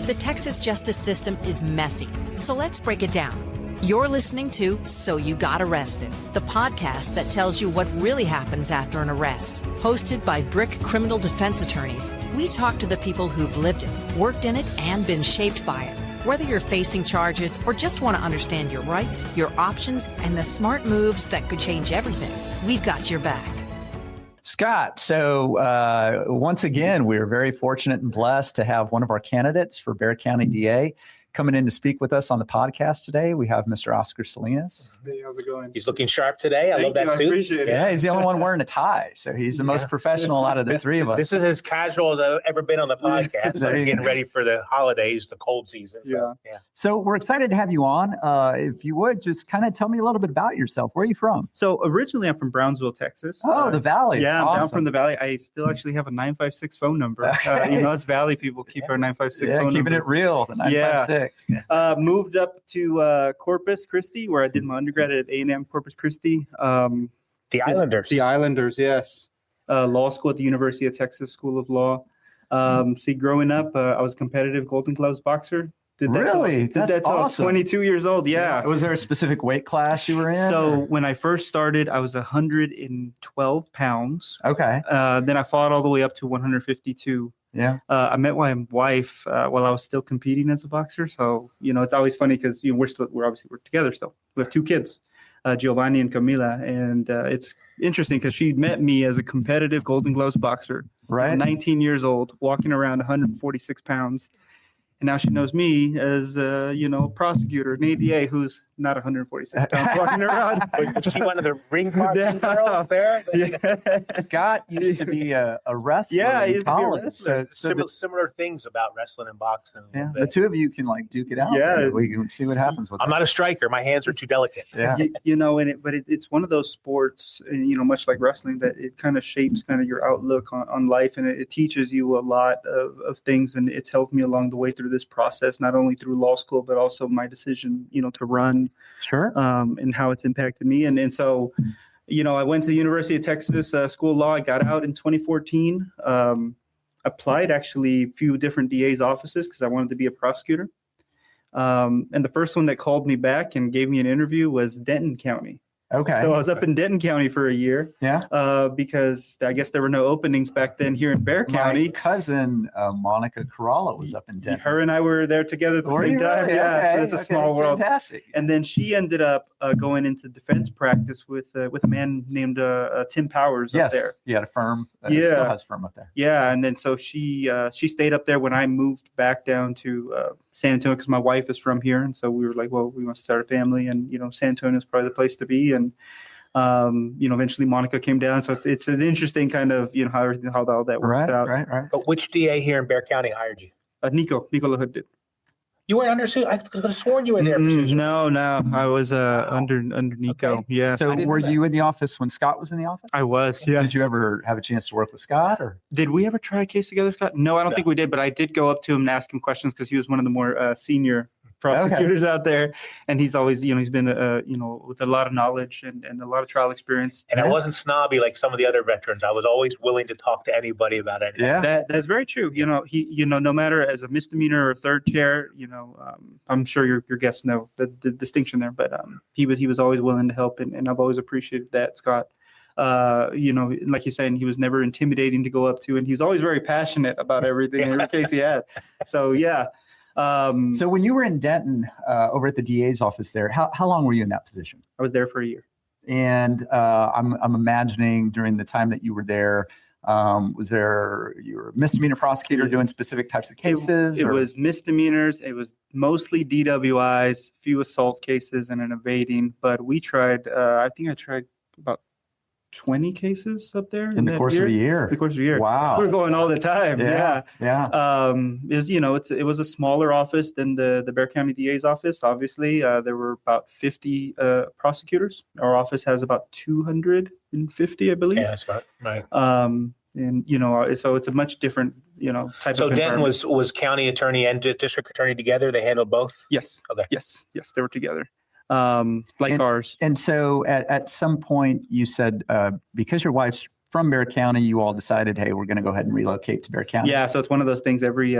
The Texas justice system is messy, so let's break it down. You're listening to So You Got Arrested, the podcast that tells you what really happens after an arrest. Hosted by BRIC criminal defense attorneys, we talk to the people who've lived it, worked in it, and been shaped by it. Whether you're facing charges or just want to understand your rights, your options, and the smart moves that could change everything, we've got your back. Scott, so once again, we're very fortunate and blessed to have one of our candidates for Bexar County DA coming in to speak with us on the podcast today. We have Mr. Oscar Salinas. Hey, how's it going? He's looking sharp today. I love that suit. I appreciate it. Yeah, he's the only one wearing a tie, so he's the most professional out of the three of us. This is as casual as I've ever been on the podcast. So we're getting ready for the holidays, the cold season. So, yeah. So we're excited to have you on. If you would, just kind of tell me a little bit about yourself. Where are you from? So originally I'm from Brownsville, Texas. Oh, the Valley. Yeah, awesome. I'm down from the Valley. I still actually have a 956 phone number. Us Valley people keep our 956 phone number. Keeping it real, the 956. Yeah. Moved up to Corpus Christi, where I did my undergrad at A&M Corpus Christi. The Islanders. The Islanders, yes. Law school at the University of Texas School of Law. See, growing up, I was a competitive Golden Gloves boxer. Really? That's awesome. I was 22 years old, yeah. Was there a specific weight class you were in? So when I first started, I was 112 pounds. Okay. Then I fought all the way up to 152. Yeah. I met my wife while I was still competing as a boxer. So, it's always funny because we're together still. We have two kids, Giovanni and Camila. And it's interesting because she met me as a competitive Golden Gloves boxer. Right. 19 years old, walking around 146 pounds. And now she knows me as, prosecutor, an ADA who's not 146 pounds walking around. Was she one of the ring boxing girls there? Yeah. Scott used to be a wrestler in college. To be a wrestler. So similar things about wrestling and boxing. the two of you can duke it out. Yeah. We can see what happens with I'm not a striker. My hands are too delicate. Yeah. It's one of those sports, much like wrestling, that it kind of shapes kind of your outlook on life. And it teaches you a lot of things. And it's helped me along the way through this process, not only through law school, but also my decision, to run. Sure. And how it's impacted me. And so, I went to the University of Texas School of Law. I got out in 2014, applied actually a few different DA's offices because I wanted to be a prosecutor. And the first one that called me back and gave me an interview was Denton County. Okay. So I was up in Denton County for a year. Yeah. Because I guess there were no openings back then here in Bexar County. My cousin, Monica Corrala, was up in Denton. Her and I were there together at the same time. Really? Yeah. Okay. It's a small world. Fantastic. And then she ended up going into defense practice with a man named Tim Powers up there. He had a firm. He still has a firm up there. Yeah. And then so she stayed up there when I moved back down to San Antonio because my wife is from here. And so we were like, well, we want to start a family. And, San Antonio is probably the place to be. And, eventually Monica came down. So it's an interesting kind of, how all that works out. Right. But which DA here in Bexar County hired you? Nico LaHood did. You weren't under suit. I could have sworn you were there. No. I was under Nico. Okay. Yeah. So were you in the office when Scott was in the office? I was. Yeah. Did you ever have a chance to work with Scott, or did we ever try a case together, Scott? No, I don't think we did. But I did go up to him and ask him questions because he was one of the more senior prosecutors out there, and he's always, he's been, with a lot of knowledge and a lot of trial experience. And I wasn't snobby like some of the other veterans. I was always willing to talk to anybody about it. Yeah, that's very true. He, no matter as a misdemeanor or third chair, I'm sure your guests know the distinction there, but he was always willing to help, and I've always appreciated that, Scott. Like you're saying, he was never intimidating to go up to, and he was always very passionate about everything, every case he had. So yeah. So when you were in Denton, over at the DA's office there, how long were you in that position? I was there for a year. And I'm imagining during the time that you were there, you were a misdemeanor prosecutor doing specific types of cases? It was misdemeanors. It was mostly DWIs, few assault cases, and an evading. But we tried, I think I tried about 20 cases up there in the course of a year. The course of a year. Wow. We're going all the time. Yeah. It It was a smaller office than the Bexar County DA's office. Obviously, there were about 50 prosecutors. Our office has about 250, I believe. Yeah, that's right. So it's a much different, type so of Denton was county attorney and district attorney together. They handled both. Yes. Okay. Yes, they were together. Ours. And so at some point you said, because your wife's from Bexar County, you all decided, hey, we're going to go ahead and relocate to Bexar County. Yeah, so it's one of those things. Every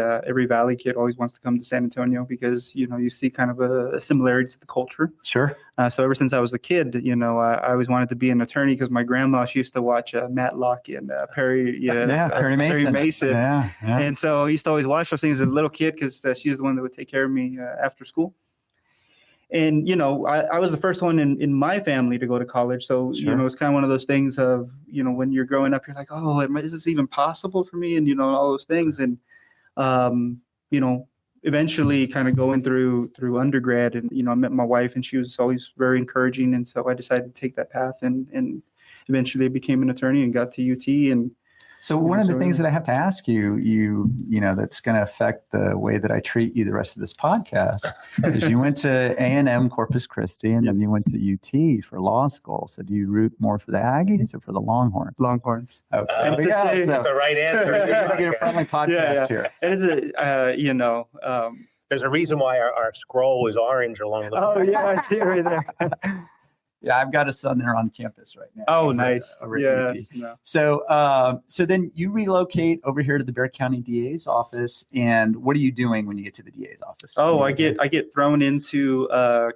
Valley kid always wants to come to San Antonio because you see kind of a similarity to the culture. Sure. So ever since I was a kid, I always wanted to be an attorney because my grandma, she used to watch Matlock and Perry Mason. Yeah. And so I used to always watch those things as a little kid because she was the one that would take care of me after school. And, I was the first one in my family to go to college. So, Sure. It's kind of one of those things of, when you're growing up, you're like, oh, is this even possible for me? And, all those things. And, eventually kind of going through undergrad and, I met my wife and she was always very encouraging. And so I decided to take that path and eventually became an attorney and got to UT. And so one of the things that I have to ask you, that's going to affect the way that I treat you the rest of this podcast is you went to A&M Corpus Christi and then you went to UT for law school. So do you root more for the Aggies or for the Longhorns? Longhorns. Okay. That's the right answer. You're going to get a friendly podcast here. And it's There's a reason why our scroll is orange along the. Oh yeah, I see it right there. Yeah, I've got a son there on campus right now. Oh, nice. Yes. No. So then you relocate over here to the Bexar County DA's office, and what are you doing when you get to the DA's office? Oh, I get thrown into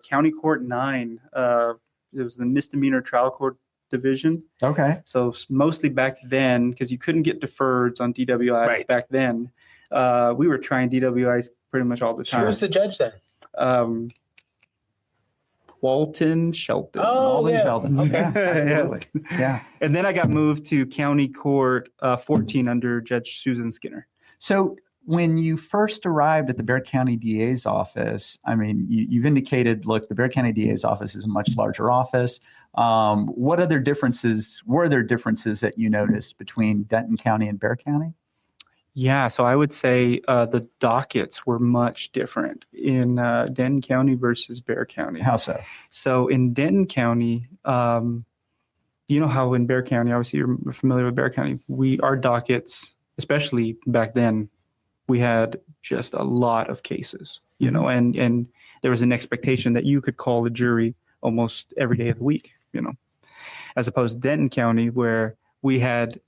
County Court 9. It was the misdemeanor trial court division. Okay. So mostly back then, because you couldn't get deferreds on DWIs Right. back then, we were trying DWIs pretty much all the time. Who was the judge then? Walton Shelton. Oh, yeah. Sheldon. Okay. Yeah, absolutely. Yeah. And then I got moved to County Court 14 under Judge Susan Skinner. So when you first arrived at the Bexar County DA's office, I mean, you've indicated, look, the Bexar County DA's office is a much larger office. What other differences, were there differences that you noticed between Denton County and Bexar County? Yeah, so I would say the dockets were much different in Denton County versus Bexar County. How so? So in Denton County, you know how in Bexar County, obviously you're familiar with Bexar County, our dockets, especially back then, we had just a lot of cases, and there was an expectation that you could call the jury almost every day of the week, as opposed to Denton County where we had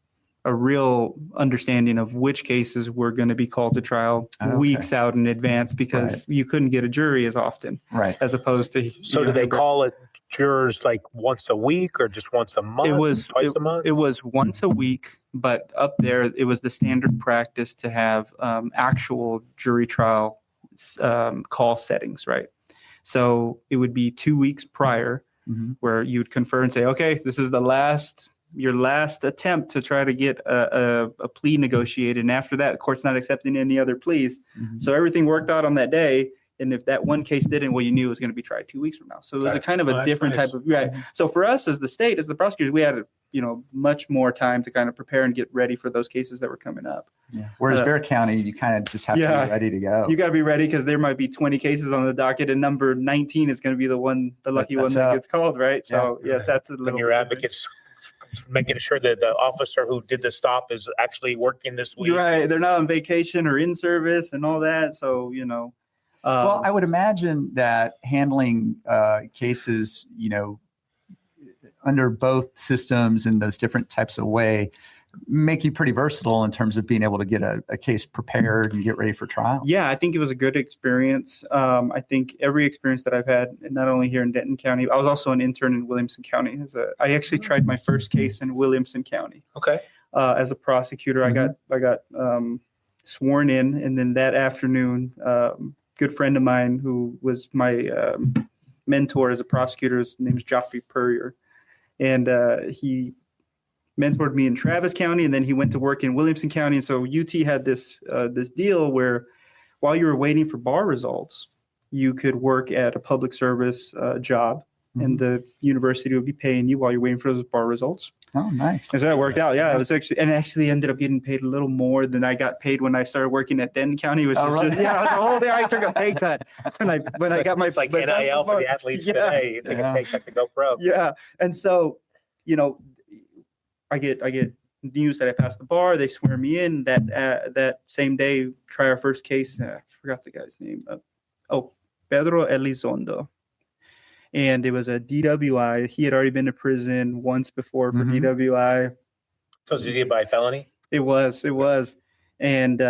a real understanding of which cases were going to be called to trial weeks out in advance because you couldn't get a jury as often, as opposed to. So do they call it jurors like once a week or just once a month? Twice a month? It was once a week, but up there it was the standard practice to have actual jury trial call settings, right? So it would be 2 weeks prior where you would confer and say, okay, this is your last attempt to try to get a plea negotiated. And after that, the court's not accepting any other pleas. So everything worked out on that day. And if that one case didn't, well, you knew it was going to be tried 2 weeks from now. So it was a kind of a different type of, right. So for us as the state, as the prosecutors, we had, much more time to kind of prepare and get ready for those cases that were coming up. Yeah. Whereas Bexar County, you kind of just have to be ready to go. You got to be ready because there might be 20 cases on the docket and number 19 is going to be the lucky one that gets called, right? So that's a little And your advocates making sure that the officer who did the stop is actually working this week. Right. They're not on vacation or in service and all that. So, well, I would imagine that handling cases, under both systems in those different types of way, make you pretty versatile in terms of being able to get a case prepared and get ready for trial. Yeah, I think it was a good experience. I think every experience that I've had, not only here in Denton County, I was also an intern in Williamson County. I actually tried my first case in Williamson County. Okay. As a prosecutor, I got sworn in, and then that afternoon, good friend of mine who was my mentor as a prosecutor, his name's Joffrey Purrier, and he mentored me in Travis County, and then he went to work in Williamson County. And so UT had this deal where while you were waiting for bar results, you could work at a public service job, and the university would be paying you while you're waiting for those bar results. Oh, nice. And so that worked out. Yeah, it was actually ended up getting paid a little more than I got paid when I started working at Denton County. Which the whole day I took a pay cut when I got my. It's like NIL for the athletes today. You take a pay cut to go pro. Yeah, and so I get news that I passed the bar. They swear me in. That same day, try our first case. I forgot the guy's name. Pedro Elizondo. And it was a DWI. He had already been to prison once before for DWI. So did you by felony? It was. And he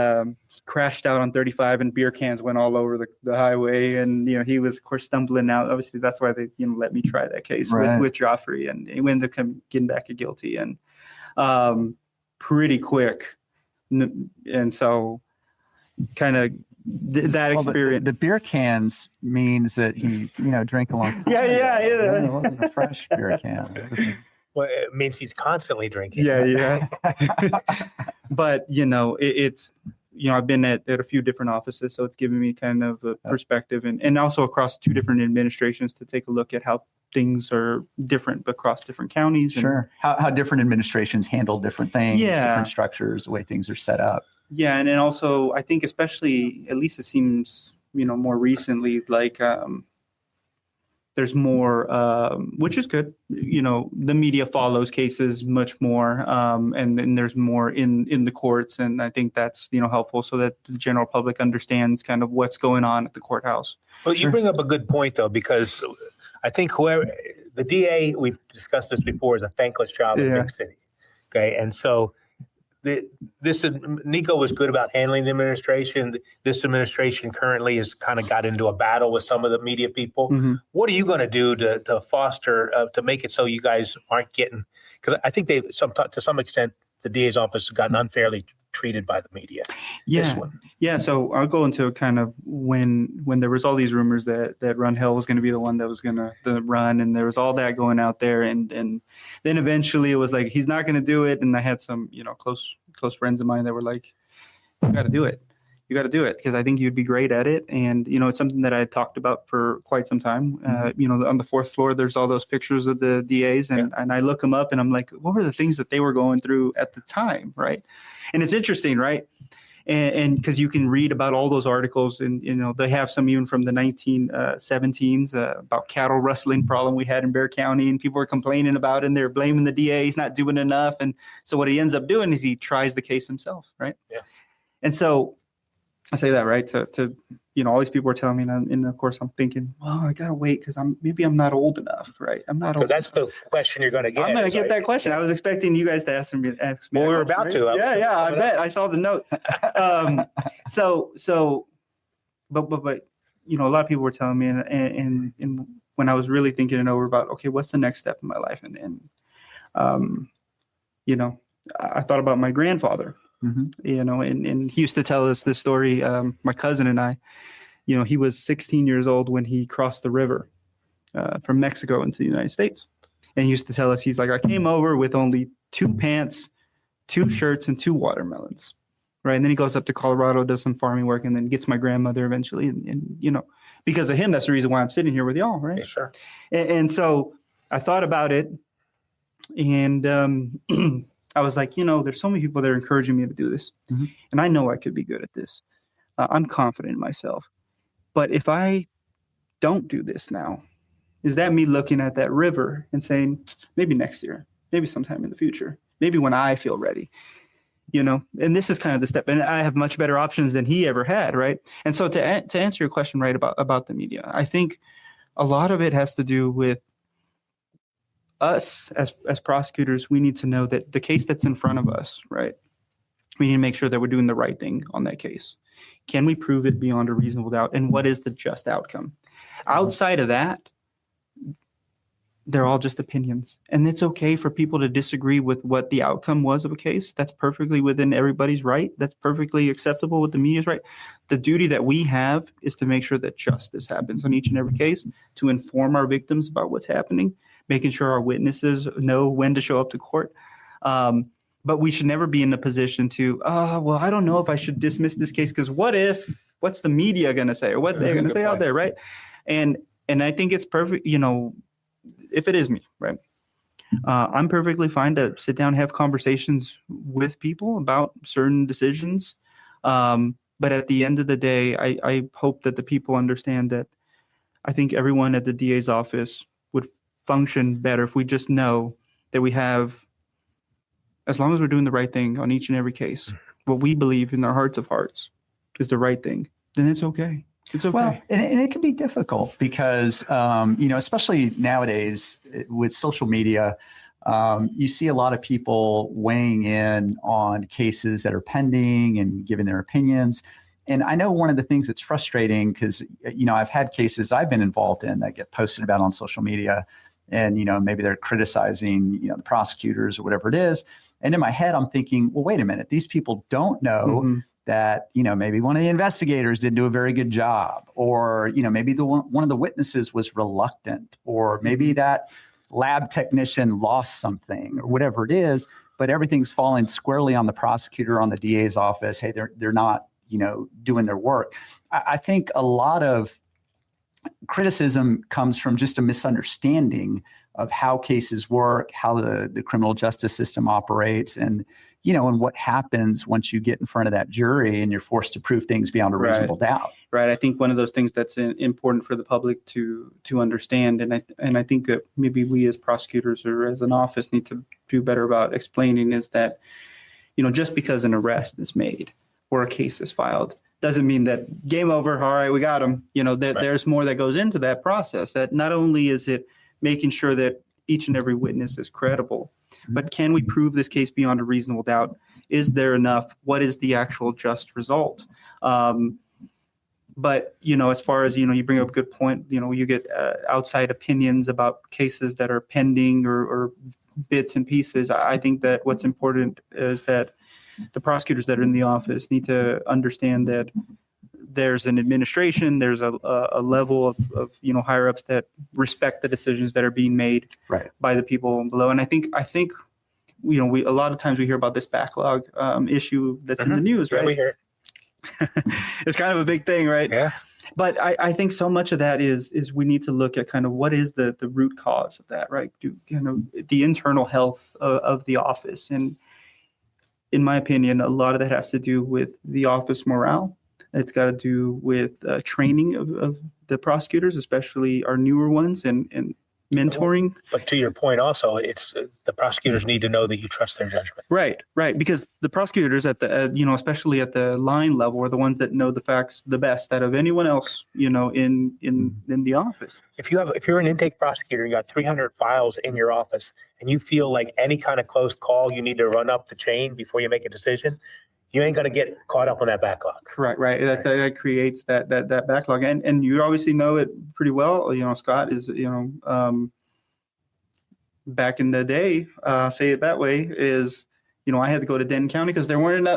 crashed out on 35 and beer cans went all over the highway. And, he was, of course, stumbling out. Obviously, that's why they, let me try that case with Joffrey. And he ended up getting back guilty and pretty quick. And so kind of that experience. The beer cans means that he, drank a long time. Yeah. It wasn't a fresh beer can. Well, it means he's constantly drinking. Yeah. But, it's, I've been at a few different offices, so it's given me kind of a perspective and also across 2 different administrations to take a look at how things are different across different counties. Sure. How different administrations handle different things, different structures, the way things are set up. Yeah. And then also, I think especially, at least it seems, more recently, like, there's more, which is good. The media follows cases much more, and then there's more in the courts, and I think that's helpful so that the general public understands kind of what's going on at the courthouse. Well, you bring up a good point though, because I think the DA, we've discussed this before, is a thankless job in a big city. Okay, and so Nico was good about handling the administration. This administration currently has kind of got into a battle with some of the media people. Mm-hmm. What are you going to do to foster, to make it so you guys aren't getting, because I think to some extent, the DA's office has gotten unfairly treated by the media. Yeah. So I'll go into kind of when there was all these rumors that Run Hill was going to be the one that was going to run, and there was all that going out there, and then eventually it was like he's not going to do it, and I had some close friends of mine that were like, you got to do it because I think you'd be great at it, and it's something that I had talked about for quite some time. On the 4th floor, there's all those pictures of the DAs, and I look them up, and I'm like, what were the things that they were going through at the time, right? And it's interesting, right? And because you can read about all those articles, and they have some even from the 1917s about cattle rustling problem we had in Bexar County, and people were complaining about it, and they're blaming the DA. He's not doing enough, and so what he ends up doing is he tries the case himself, right? Yeah. And so I say that, right, to all these people are telling me, and of course I'm thinking, well, I gotta wait because I'm not old enough, right? I'm not old. That's the question you're going to get. I'm going to get that question. I was expecting you guys to ask me. Well, we were about to. Yeah, I bet. I saw the notes. But a lot of people were telling me, and when I was really thinking it over about, okay, what's the next step in my life, and I thought about my grandfather. Mm-hmm. And he used to tell us this story. My cousin and I, he was 16 years old when he crossed the river from Mexico into the United States. And he used to tell us, he's like, I came over with only 2 pants, 2 shirts, and 2 watermelons. Right. And then he goes up to Colorado, does some farming work, and then gets my grandmother eventually. And because of him, that's the reason why I'm sitting here with y'all. Right. Yeah, sure. And so I thought about it, and I was like, there's so many people that are encouraging me to do this. Mm-hmm. And I know I could be good at this. I'm confident in myself. But if I don't do this now, is that me looking at that river and saying, maybe next year, maybe sometime in the future, maybe when I feel ready, and this is kind of the step. And I have much better options than he ever had, right? And so to answer your question, right, about the media, I think a lot of it has to do with us as prosecutors. We need to know that the case that's in front of us, right, we need to make sure that we're doing the right thing on that case. Can we prove it beyond a reasonable doubt? And what is the just outcome? Outside of that, they're all just opinions. And it's okay for people to disagree with what the outcome was of a case. That's perfectly within everybody's right. That's perfectly acceptable with the media's right. The duty that we have is to make sure that justice happens on each and every case, to inform our victims about what's happening, making sure our witnesses know when to show up to court. But we should never be in a position to, well, I don't know if I should dismiss this case because what's the media going to say, or what they're going to say out there, right? And I think it's perfect, if it is me, right? I'm perfectly fine to sit down and have conversations with people about certain decisions. But at the end of the day, I hope that the people understand that I think everyone at the DA's office would function better if we just know that we have, as long as we're doing the right thing on each and every case, what we believe in our hearts of hearts is the right thing, then it's okay. It's okay. Well, and it can be difficult because, especially nowadays with social media, you see a lot of people weighing in on cases that are pending and giving their opinions. And I know one of the things that's frustrating, because, I've had cases I've been involved in that get posted about on social media, and, maybe they're criticizing, the prosecutors or whatever it is. And in my head, I'm thinking, well, wait a minute, these people don't know that, maybe one of the investigators didn't do a very good job, or, maybe one of the witnesses was reluctant, or maybe that lab technician lost something, or whatever it is, but everything's falling squarely on the prosecutor, on the DA's office. Hey, they're not, doing their work. I think a lot of criticism comes from just a misunderstanding of how cases work, how the criminal justice system operates, and and what happens once you get in front of that jury and you're forced to prove things beyond a reasonable doubt. Right. I think one of those things that's important for the public to understand, and I think that maybe we as prosecutors or as an office need to do better about explaining, is that just because an arrest is made or a case is filed doesn't mean that game over. All right, we got them. There's more that goes into that process. That not only is it making sure that each and every witness is credible, but can we prove this case beyond a reasonable doubt? Is there enough? What is the actual just result? But, as far as, you bring up a good point, you get outside opinions about cases that are pending or bits and pieces. I think that what's important is that the prosecutors that are in the office need to understand that there's an administration, there's a level of higher ups that respect the decisions that are being made by the people below. And I think we a lot of times we hear about this backlog issue that's in the news, right? Yeah, we hear it. It's kind of a big thing, right? Yeah. But I think so much of that is we need to look at kind of what is the root cause of that, right? The internal health of the office. And in my opinion, a lot of that has to do with the office morale. It's got to do with training of the prosecutors, especially our newer ones, and mentoring. But to your point also, it's the prosecutors need to know that you trust their judgment. Right. Because the prosecutors at the, especially at the line level, are the ones that know the facts the best out of anyone else, in the office. If you're an intake prosecutor, you got 300 files in your office, and you feel like any kind of close call, you need to run up the chain before you make a decision, you ain't going to get caught up on that backlog. Correct. Right. That creates that backlog. And you obviously know it pretty well. Scott is, back in the day, say it that way, is, I had to go to Denton County because there weren't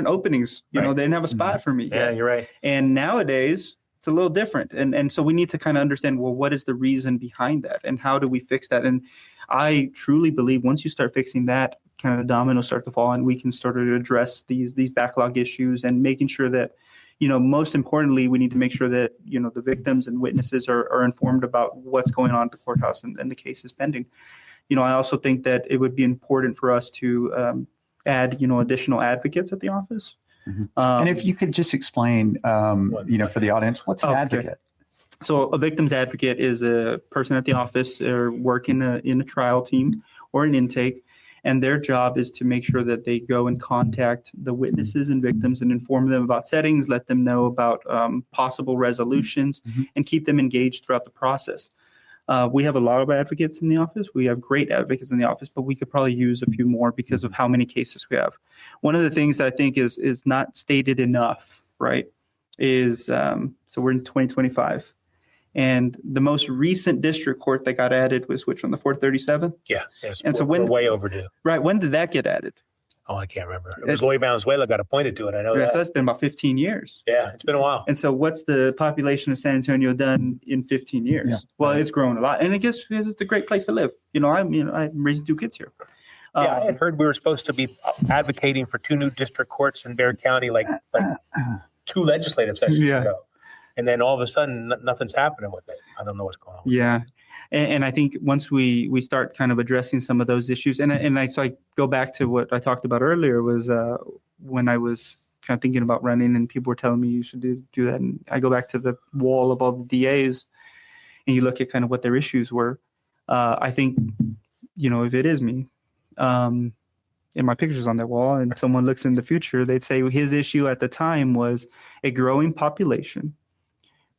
openings, they didn't have a spot for me. Yeah, you're right. And nowadays it's a little different. And so we need to kind of understand, well, what is the reason behind that and how do we fix that? And I truly believe once you start fixing that, kind of the dominoes start to fall, and we can start to address these backlog issues, and making sure that, most importantly, we need to make sure that, the victims and witnesses are informed about what's going on at the courthouse and the case is pending. I also think that it would be important for us to add, additional advocates at the office. And if you could just explain, for the audience, what's an advocate? So a victim's advocate is a person at the office or work in a trial team or an intake, and their job is to make sure that they go and contact the witnesses and victims and inform them about settings, let them know about possible resolutions, and keep them engaged throughout the process. We have a lot of advocates in the office. We have great advocates in the office, but we could probably use a few more because of how many cases we have. One of the things that I think is not stated enough, right, is so we're in 2025. And the most recent district court that got added was which one, the 437th? Yeah. Yes, and so we're way overdue. Right. When did that get added? Oh, I can't remember. It was Lloyd Valenzuela got appointed to it. I know that. So that's been about 15 years. Yeah, it's been a while. And so what's the population of San Antonio done in 15 years? Yeah. Well, it's grown a lot. And I guess it's a great place to live. I'm raising 2 kids here. Yeah, I had heard we were supposed to be advocating for 2 new district courts in Bexar County like 2 legislative sessions ago. And then all of a sudden, nothing's happening with it. I don't know what's going on. Yeah. And I think once we start kind of addressing some of those issues, so I go back to what I talked about earlier was when I was kind of thinking about running and people were telling me you should do that. And I go back to the wall of all the DAs and you look at kind of what their issues were. I think, if it is me, and my picture's on that wall and someone looks in the future, they'd say his issue at the time was a growing population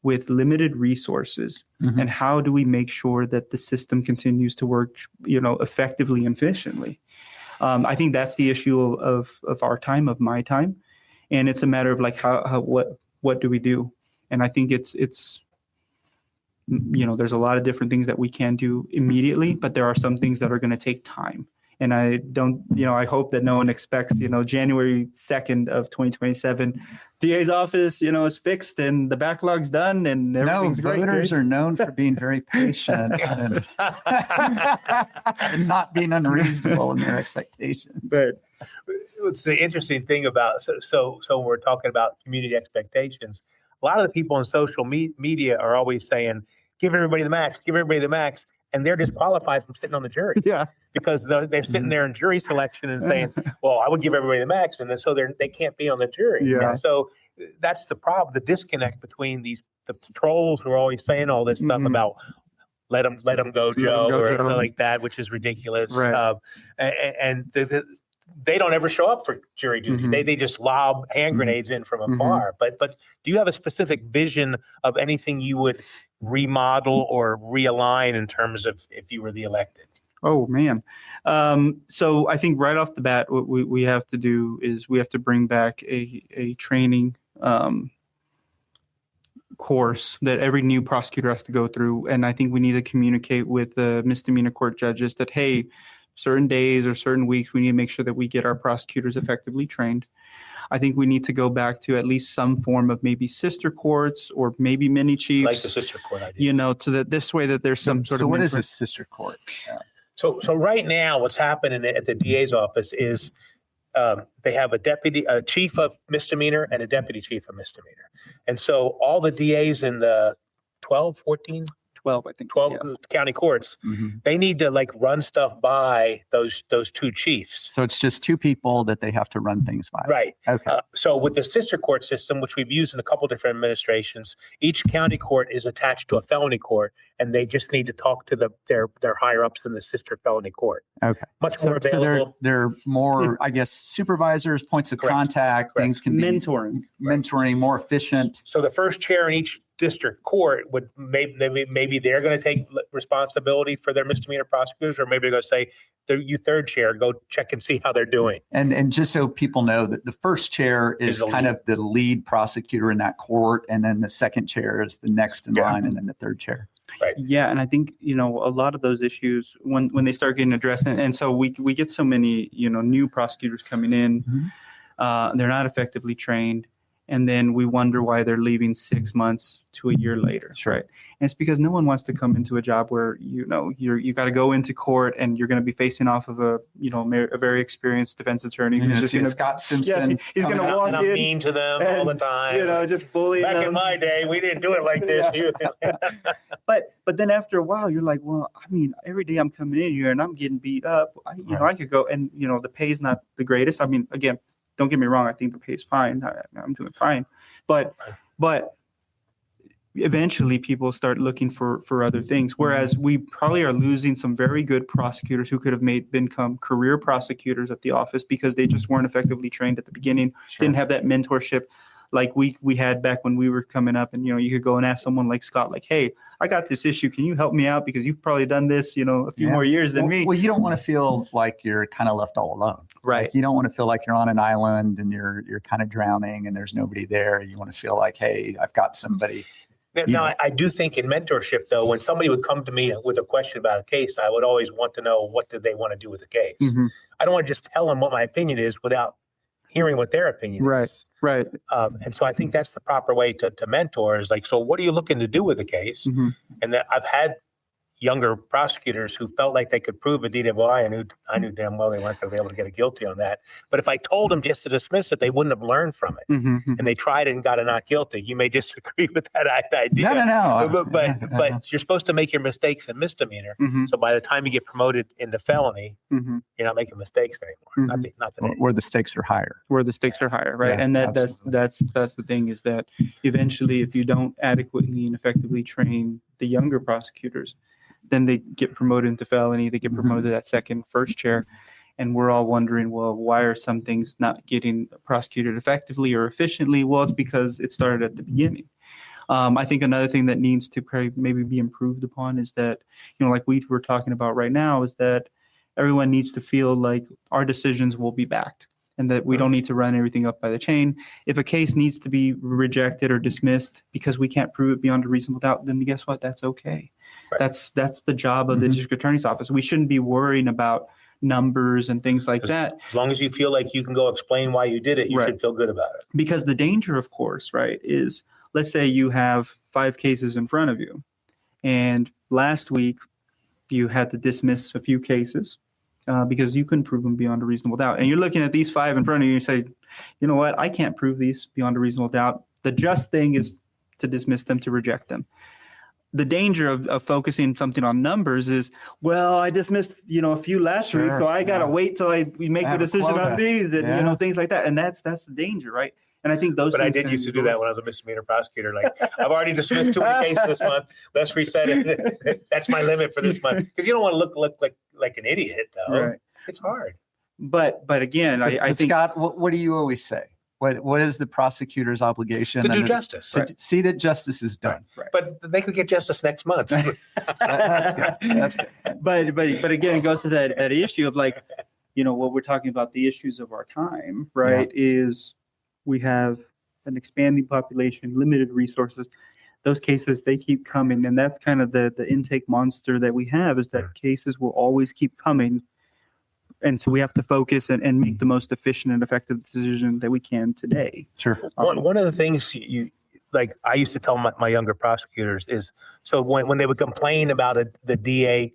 with limited resources, and how do we make sure that the system continues to work, effectively and efficiently? I think that's the issue of our time, of my time, and it's a matter of like what do we do? And I think it's there's a lot of different things that we can do immediately, but there are some things that are going to take time. And I don't, I hope that no one expects, January 2nd of 2027, DA's office, is fixed and the backlog's done and everything's great. Voters are known for being very patient and not being unreasonable in their expectations. But It's the interesting thing about, so when we're talking about community expectations, a lot of the people on social media are always saying, give everybody the max, and they're disqualified from sitting on the jury. Yeah. Because they're sitting there in jury selection and saying, well, I would give everybody the max, and then so they can't be on the jury. Yeah. And so that's the problem, the disconnect between the trolls who are always saying all this stuff about let them go, Joe, or something like that, which is ridiculous. Right. And they don't ever show up for jury duty. They just lob hand grenades in from afar. But do you have a specific vision of anything you would remodel or realign in terms of if you were the elected? Oh, man. So I think right off the bat, what we have to do is we have to bring back a training course that every new prosecutor has to go through. And I think we need to communicate with the misdemeanor court judges that, hey, certain days or certain weeks, we need to make sure that we get our prosecutors effectively trained. I think we need to go back to at least some form of maybe sister courts or maybe mini chiefs. Like the sister court idea. This way that there's some sort of. So what is a sister court? Yeah. So right now, what's happening at the DA's office is they have a chief of misdemeanor and a deputy chief of misdemeanor. And so all the DAs in the 12, 14, 12, I think. 12 county courts, they need to run stuff by those two chiefs. So it's just two people that they have to run things by. Right. Okay. So with the sister court system, which we've used in a couple different administrations, each county court is attached to a felony court, and they just need to talk to their higher ups in the sister felony court. Okay. Much more available. So they're more, I guess, supervisors, points of contact, things can be mentoring, more efficient. So the first chair in each district court would maybe they're going to take responsibility for their misdemeanor prosecutors, or maybe they're going to say, you third chair, go check and see how they're doing. And just so people know that the first chair is kind of the lead prosecutor in that court, and then the second chair is the next in line, and then the third chair. Right. Yeah, and I think a lot of those issues when they start getting addressed, and so we get so many new prosecutors coming in, they're not effectively trained. And then we wonder why they're leaving 6 months to a year later, right? And it's because no one wants to come into a job where you got to go into court and you're going to be facing off of a very experienced defense attorney who's just going to Scott Simpson. Yeah, he's going to walk in. And I'm mean to them all the time. Just bullying them. Back in my day, we didn't do it like this. But then after a while, you're like, well, I mean, every day I'm coming in here and I'm getting beat up. I could go and the pay's not the greatest. I mean, again, don't get me wrong. I think the pay is fine. I'm doing fine, but eventually people start looking for other things. Whereas we probably are losing some very good prosecutors who could have become career prosecutors at the office because they just weren't effectively trained at the beginning. Didn't have that mentorship like we had back when we were coming up. And you could go and ask someone like Scott, like, hey, I got this issue. Can you help me out? Because you've probably done this, a few more years than me. Well, you don't want to feel like you're kind of left all alone. Right. Like you don't want to feel like you're on an island and you're kind of drowning and there's nobody there. You want to feel like, hey, I've got somebody. Now, I do think in mentorship, though, when somebody would come to me with a question about a case, I would always want to know what did they want to do with the case. I don't want to just tell them what my opinion is without hearing what their opinion is. Right. And so I think that's the proper way to mentor is so what are you looking to do with the case? And that I've had younger prosecutors who felt like they could prove a DWI. I knew damn well they weren't going to be able to get a guilty on that. But if I told them just to dismiss it, they wouldn't have learned from it. And they tried it and got a not guilty. You may disagree with that idea. No. But you're supposed to make your mistakes in misdemeanor. So by the time you get promoted into felony, you're not making mistakes anymore. Where the stakes are higher. Where the stakes are higher, right? Yeah, and that's the thing is that eventually, if you don't adequately and effectively train the younger prosecutors, then they get promoted into felony. They get promoted to that second, first chair. And we're all wondering, well, why are some things not getting prosecuted effectively or efficiently? Well, it's because it started at the beginning. I think another thing that needs to maybe be improved upon is that, like we were talking about right now, is that everyone needs to feel like our decisions will be backed and that we don't need to run everything up by the chain. If a case needs to be rejected or dismissed because we can't prove it beyond a reasonable doubt, then guess what? That's okay. Right. That's the job of the district attorney's office. We shouldn't be worrying about numbers and things like that. As long as you feel like you can go explain why you did it, you should feel good about it. Because the danger, of course, right, is let's say you have 5 cases in front of you, and last week you had to dismiss a few cases because you couldn't prove them beyond a reasonable doubt. And you're looking at these 5 in front of you and you say, you know what, I can't prove these beyond a reasonable doubt. The just thing is to dismiss them, to reject them. The danger of focusing something on numbers is, well, I dismissed, a few last week, so I got to wait till we make the decision on these and, things like that. And that's the danger, right? And I think those. But I did used to do that when I was a misdemeanor prosecutor. Like, I've already dismissed 2 cases this month. Let's reset it. That's my limit for this month. Because you don't want to look like an idiot, though. Right. It's hard. But again, I think, Scott, what do you always say? What is the prosecutor's obligation? To do justice. To see that justice is done. Right. But they could get justice next month. That's good. But again, it goes to that issue of like, what we're talking about, the issues of our time, right, is we have an expanding population, limited resources. Those cases, they keep coming. And that's kind of the intake monster that we have, is that cases will always keep coming. And so we have to focus and make the most efficient and effective decision that we can today. Sure. One of the things I used to tell my younger prosecutors is, so when they would complain about the DA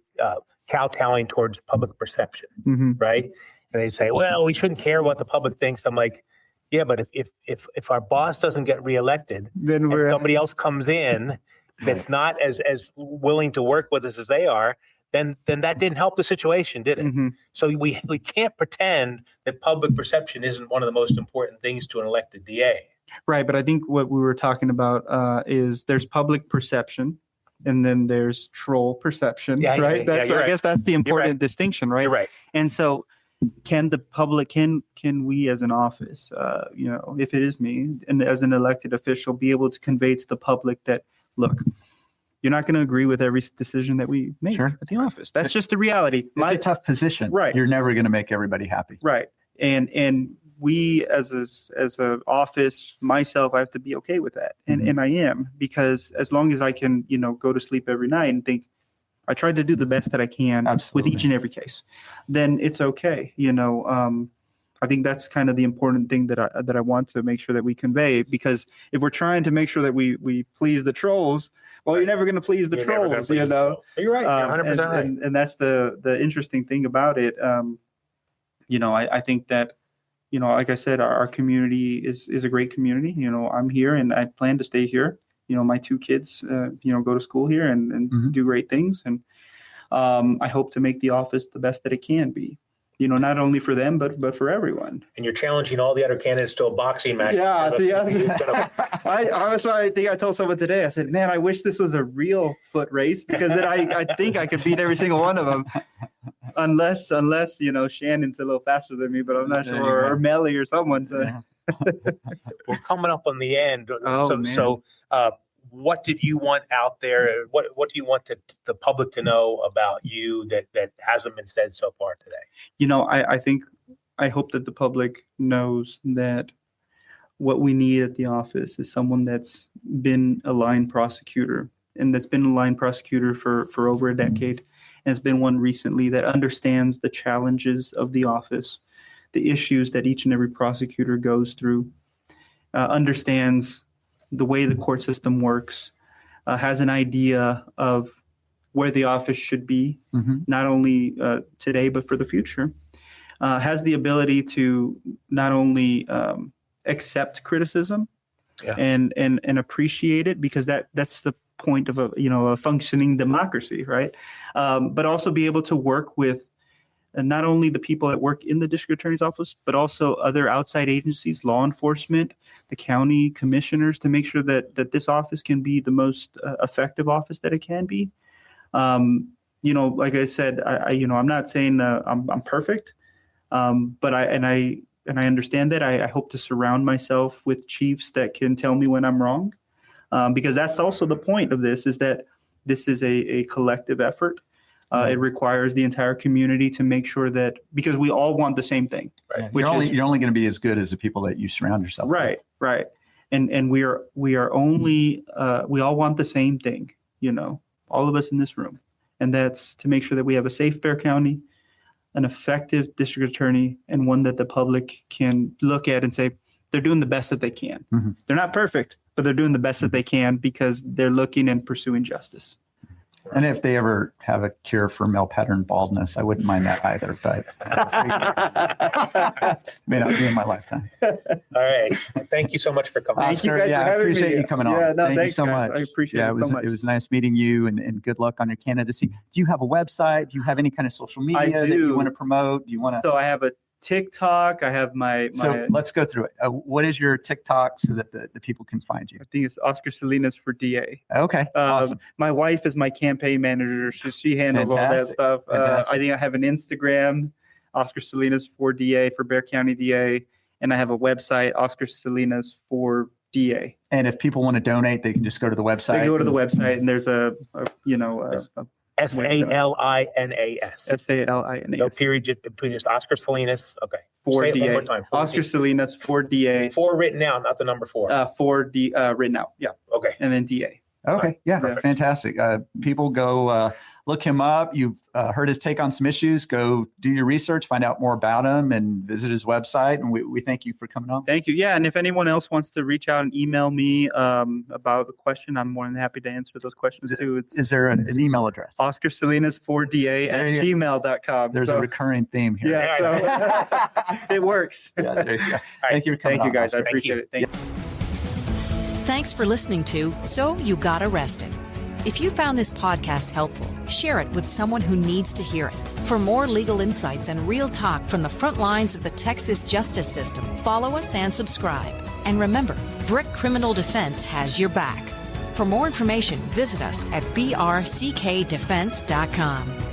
kowtowing towards public perception, right? And they say, well, we shouldn't care what the public thinks. I'm like, yeah, but if our boss doesn't get reelected, then somebody else comes in that's not as willing to work with us as they are, then that didn't help the situation, did it? So we can't pretend that public perception isn't one of the most important things to an elected DA. Right, but I think what we were talking about is there's public perception, and then there's troll perception, right? I guess that's the important distinction, right? You're right. And so, can the public, can we as an office, if it is me and as an elected official, be able to convey to the public that, look, you're not going to agree with every decision that we make at the office. That's just the reality. It's a tough position. Right. You're never going to make everybody happy. Right. And we as a office, myself, I have to be okay with that. And I am, because as long as I can, go to sleep every night and think, I tried to do the best that I can with each and every case, then it's okay. I think that's kind of the important thing that I want to make sure that we convey, because if we're trying to make sure that we please the trolls, well, you're never going to please the trolls, You're right. You're 100% right. And that's the interesting thing about it. I think that, like I said, our community is a great community. I'm here and I plan to stay here. My 2 kids, go to school here and do great things. And I hope to make the office the best that it can be. Not only for them, but for everyone. And you're challenging all the other candidates to a boxing match. Yeah. I think I told someone today, I said, man, I wish this was a real foot race, because then I think I could beat every single one of them. Unless, Shannon's a little faster than me, but I'm not sure, or Melly or someone. We're coming up on the end. So what did you want out there? What do you want the public to know about you that hasn't been said so far today? I hope that the public knows that what we need at the office is someone that's been a line prosecutor, and that's been a line prosecutor for over a decade, and has been one recently, that understands the challenges of the office, the issues that each and every prosecutor goes through, understands the way the court system works, has an idea of where the office should be, not only today, but for the future, has the ability to not only accept criticism and appreciate it, because that's the point of a functioning democracy, right? But also be able to work with not only the people that work in the district attorney's office, but also other outside agencies, law enforcement, the county commissioners, to make sure that this office can be the most effective office that it can be. Like I said, I'm not saying I'm perfect, but I understand that. I hope to surround myself with chiefs that can tell me when I'm wrong. because that's also the point of this, is that this is a collective effort. It requires the entire community to make sure that, because we all want the same thing. Right. You're only going to be as good as the people that you surround yourself with. Right. And we are only, we all want the same thing, all of us in this room. And that's to make sure that we have a safe Bexar County, an effective district attorney, and one that the public can look at and say, they're doing the best that they can. Mm-hmm. They're not perfect, but they're doing the best that they can because they're looking and pursuing justice. And if they ever have a cure for male pattern baldness, I wouldn't mind that either, but may not be in my lifetime. All right. Thank you so much for coming. Thank you guys for having I appreciate me. you coming on. Yeah, no, Thank thanks, you so guys. much. I appreciate it so much. It was nice meeting you, and good luck on your candidacy. Do you have a website? Do you have any kind of social media that you want to promote? Do you want to? So I have a TikTok. I have my. So let's go through it. What is your TikTok so that the people can find you? I think it's Oscar Salinas for DA. Okay, awesome. My wife is my campaign manager. She handles all that stuff. I think I have an Instagram, Oscar Salinas for DA, for Bexar County DA, and I have a website, Oscar Salinas for DA. And if people want to donate, they can just go to the website. They go to the website, and there's a Salinas. Salinas. No period between just Oscar Salinas. Okay. For Say DA. it one more time. Oscar Salinas for DA. 4 written out, not the number 4. For D written out. Yeah. Okay. And then DA. Okay. Yeah. Perfect. Fantastic. People go look him up. You've heard his take on some issues. Go do your research, find out more about him, and visit his website. And we thank you for coming on. Thank you. Yeah. And if anyone else wants to reach out and email me about a question, I'm more than happy to answer those questions too. Is there an email address? Oscar Salinas for DA at gmail.com. There's a recurring theme here. Yeah. So it works. Yeah, there you go. Thank you for coming Thank you on, guys. I Oscar. appreciate it. Thank you. Thanks for listening to So You Got Arrested. If you found this podcast helpful, share it with someone who needs to hear it. For more legal insights and real talk from the front lines of the Texas justice system, follow us and subscribe. And remember, Brick Criminal Defense has your back. For more information, visit us at brckdefense.com.